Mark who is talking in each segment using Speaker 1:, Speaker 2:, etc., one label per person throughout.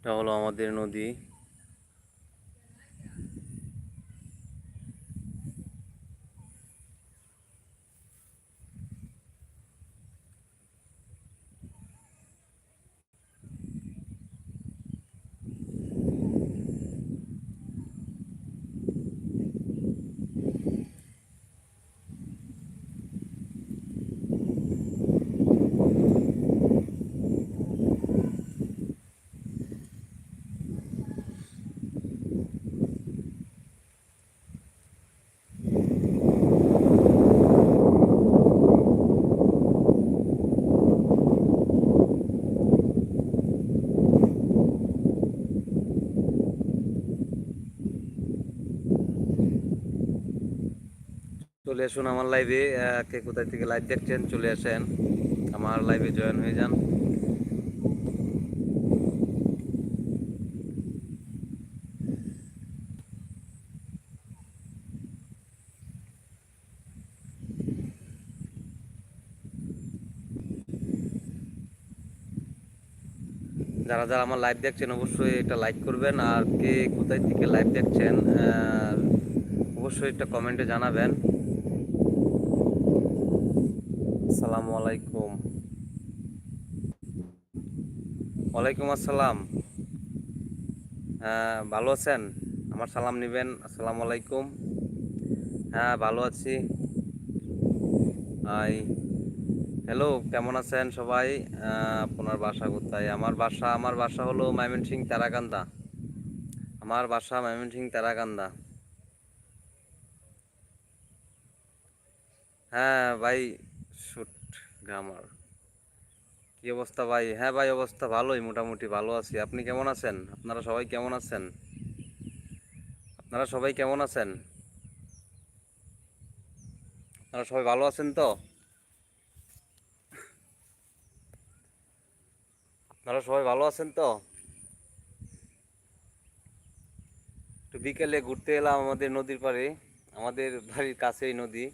Speaker 1: এটা হলো আমাদের নদী। চলে আসুন আমার লাইভে। কে কোথায় থেকে লাইভ দেখছেন চলে আসেন, আমার লাইভে জয়েন হয়ে যান। যারা যারা আমার লাইভ দেখছেন অবশ্যই এটা লাইক করবেন, আর কে কোথায় থেকে লাইভ দেখছেন অবশ্যই একটা কমেন্টে জানাবেন। আসসালামু আলাইকুম। ওয়ালাইকুম আসসালাম। ভালো আছেন? আমার সালাম নেবেন। আসসালামু আলাইকুম। হ্যাঁ, ভালো আছি। হাই, হ্যালো, কেমন আছেন সবাই? আপনার বাসা কোথায়? আমার বাসা হলো ময়মনসিংহ তারাকান্দা। আমার বাসা ময়মনসিংহ তারাকান্দা। হ্যাঁ ভাই, শুট গ্রামার। কি অবস্থা ভাই? হ্যাঁ ভাই, অবস্থা ভালোই, মোটামুটি ভালো আছি। আপনি কেমন আছেন? আপনারা সবাই কেমন আছেন? আপনারা সবাই কেমন আছেন? আপনারা সবাই ভালো আছেন তো? আপনারা সবাই ভালো আছেন তো? একটু বিকেলে ঘুরতে এলাম আমাদের নদীর পাড়ে। আমাদের বাড়ির কাছেই নদী।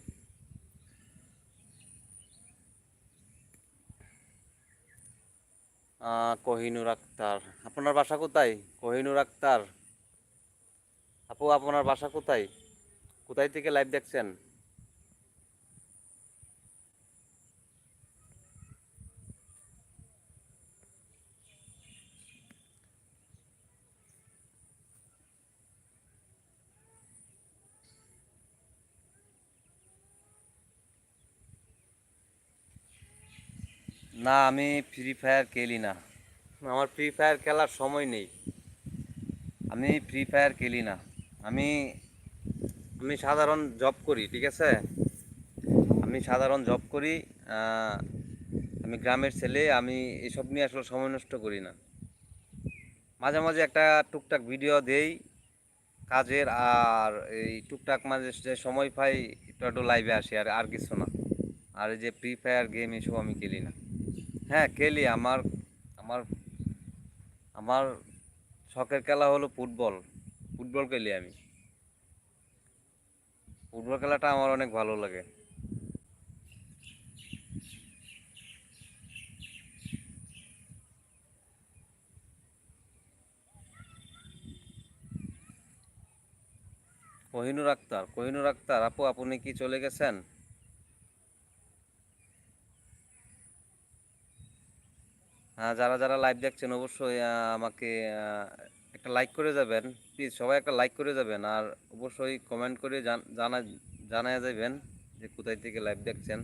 Speaker 1: কোহিনুর আক্তার। আপনার বাসা কোথায়? কোহিনুর আক্তার আপু, আপনার বাসা কোথায়? কোথায় থেকে লাইভ দেখছেন? না, আমি ফ্রি ফায়ার খেলি না। আমার ফ্রি ফায়ার খেলার সময় নেই। আমি ফ্রি ফায়ার খেলি না। আমি আমি সাধারণ জব করি, ঠিক আছে? আমি সাধারণ জব করি। আহ, আমি গ্রামের ছেলে। আমি এসব নিয়ে আসলে সময় নষ্ট করি না। মাঝে মাঝে একটা টুকটাক ভিডিও দেই কাজের, আর এই টুকটাক মাঝে যে সময় পাই একটু একটু লাইভে আসি, আর আর কিছু না। আর এই যে ফ্রি ফায়ার গেম এসব আমি খেলি না। হ্যাঁ, খেলি। আমার আমার আমার শখের খেলা হলো ফুটবল। ফুটবল খেলি আমি। ফুটবল খেলাটা আমার অনেক ভালো লাগে। কোহিনুর আক্তার আপু, আপনি কি চলে গেছেন? হ্যাঁ, যারা যারা লাইভ দেখছেন অবশ্যই আমাকে একটা লাইক করে যাবেন। প্লিজ সবাই একটা লাইক করে যাবেন, আর অবশ্যই কমেন্ট করে জানা জানায় যাবেন যে কোথায় থেকে লাইভ দেখছেন।